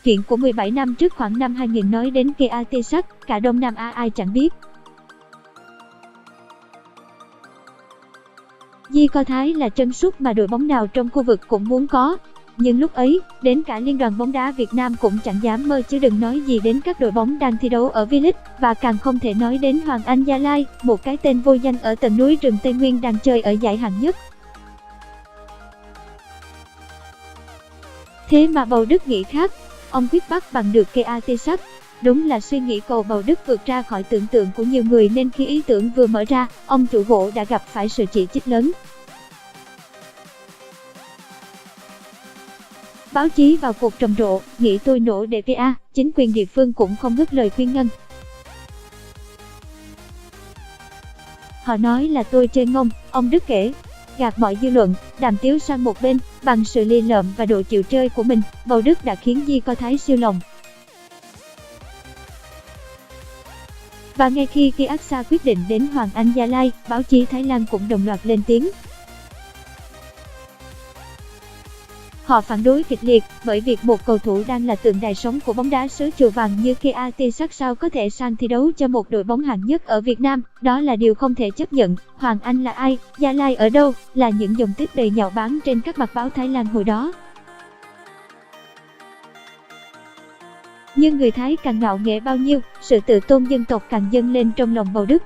Chuyện của 17 năm trước khoảng năm 2000 nói đến Keartisak, cả Đông Nam Á ai chẳng biết. Zico Thái là chân sút mà đội bóng nào trong khu vực cũng muốn có. Nhưng lúc ấy, đến cả Liên đoàn bóng đá Việt Nam cũng chẳng dám mơ chứ đừng nói gì đến các đội bóng đang thi đấu ở V-League, và càng không thể nói đến Hoàng Anh Gia Lai, một cái tên vô danh ở tận núi rừng Tây Nguyên đang chơi ở giải hạng nhất. Thế mà Bầu Đức nghĩ khác, ông quyết bắt bằng được Keartisak. Đúng là suy nghĩ cầu Bầu Đức vượt ra khỏi tưởng tượng của nhiều người nên khi ý tưởng vừa mở ra, ông chủ gỗ đã gặp phải sự chỉ trích lớn. Báo chí vào cuộc trầm rộ, nghĩ tôi nổ để PA, chính quyền địa phương cũng không ngớt lời khuyên ngăn. Họ nói là tôi chơi ngông, ông Đức kể. Gạt mọi dư luận, đàm tiếu sang một bên, bằng sự lì lợm và độ chịu chơi của mình, Bầu Đức đã khiến Zico Thái siêu lòng. Và ngay khi Keartisak quyết định đến Hoàng Anh Gia Lai, báo chí Thái Lan cũng đồng loạt lên tiếng. Họ phản đối kịch liệt, bởi việc một cầu thủ đang là tượng đài sống của bóng đá xứ Chùa Vàng như Keartisak sao có thể sang thi đấu cho một đội bóng hạng nhất ở Việt Nam, đó là điều không thể chấp nhận. Hoàng Anh là ai, Gia Lai ở đâu, là những dòng tích đầy nhạo báng trên các mặt báo Thái Lan hồi đó. Nhưng người Thái càng ngạo nghễ bao nhiêu, sự tự tôn dân tộc càng dâng lên trong lòng Bầu Đức.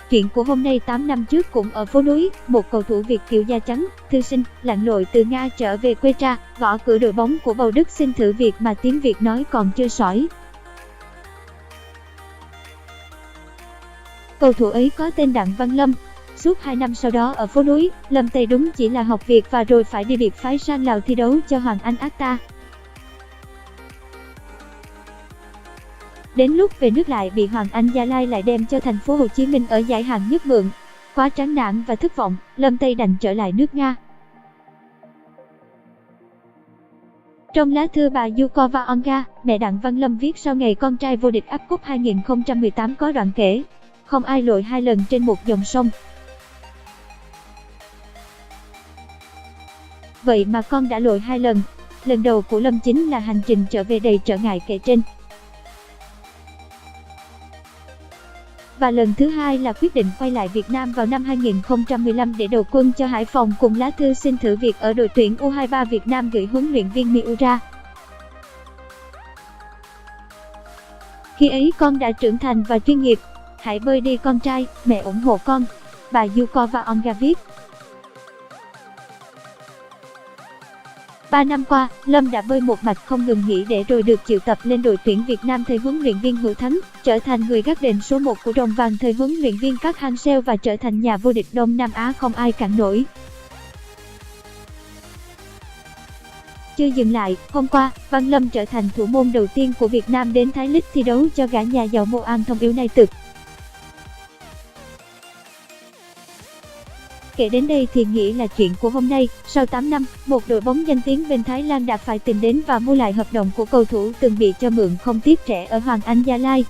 Chuyện của hôm nay 8 năm trước cũng ở phố núi, một cầu thủ Việt kiều da trắng, thư sinh, lặn lội từ Nga trở về quê cha, gõ cửa đội bóng của Bầu Đức xin thử việc mà tiếng Việt nói còn chưa sỏi. Cầu thủ ấy có tên Đặng Văn Lâm. Suốt 2 năm sau đó ở phố núi, Lâm Tây đúng chỉ là học việc và rồi phải đi biệt phái sang Lào thi đấu cho Hoàng Anh Acta. Đến lúc về nước lại bị Hoàng Anh Gia Lai lại đem cho thành phố Hồ Chí Minh ở giải hạng nhất mượn. Quá chán nản và thất vọng, Lâm Tây đành trở lại nước Nga. Trong lá thư bà Yukova Onga, mẹ Đặng Văn Lâm viết sau ngày con trai vô địch Áp Cúp 2018 có đoạn kể: không ai lội 2 lần trên một dòng sông. Vậy mà con đã lội 2 lần. Lần đầu của Lâm chính là hành trình trở về đầy trở ngại kể trên. Và lần thứ hai là quyết định quay lại Việt Nam vào năm 2015 để đầu quân cho Hải Phòng cùng lá thư xin thử việc ở đội tuyển U23 Việt Nam gửi huấn luyện viên Miura. Khi ấy con đã trưởng thành và chuyên nghiệp. Hãy bơi đi con trai, mẹ ủng hộ con, bà Yukova Onga viết. 3 năm qua, Lâm đã bơi một mạch không ngừng nghỉ để rồi được triệu tập lên đội tuyển Việt Nam thời huấn luyện viên Hữu Thắng, trở thành người gác đền số 1 của Rồng Vàng thời huấn luyện viên Park Hang-seo và trở thành nhà vô địch Đông Nam Á không ai cản nổi. Chưa dừng lại, hôm qua, Văn Lâm trở thành thủ môn đầu tiên của Việt Nam đến Thái League thi đấu cho gã nhà giàu Muang Thong United. Kể đến đây thì nghĩ là chuyện của hôm nay, sau 8 năm, một đội bóng danh tiếng bên Thái Lan đã phải tìm đến và mua lại hợp đồng của cầu thủ từng bị cho mượn không tiếc rẻ ở Hoàng Anh Gia Lai.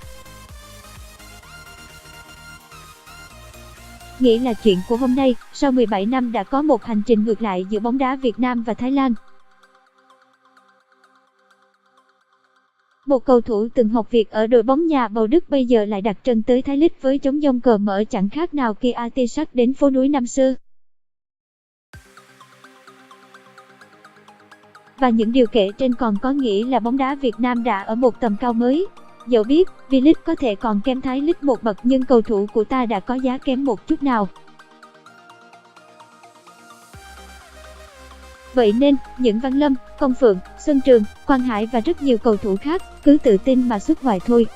Nghĩ là chuyện của hôm nay, sau 17 năm đã có một hành trình ngược lại giữa bóng đá Việt Nam và Thái Lan. Một cầu thủ từng học việc ở đội bóng nhà Bầu Đức bây giờ lại đặt chân tới Thái League với trống dông cờ mở chẳng khác nào Keartisak đến phố núi năm xưa. Và những điều kể trên còn có nghĩa là bóng đá Việt Nam đã ở một tầm cao mới. Dẫu biết, V-League có thể còn kém Thái League một bậc nhưng cầu thủ của ta đã có giá kém một chút nào. Vậy nên, những Văn Lâm, Công Phượng, Xuân Trường, Quang Hải và rất nhiều cầu thủ khác cứ tự tin mà xuất ngoại thôi.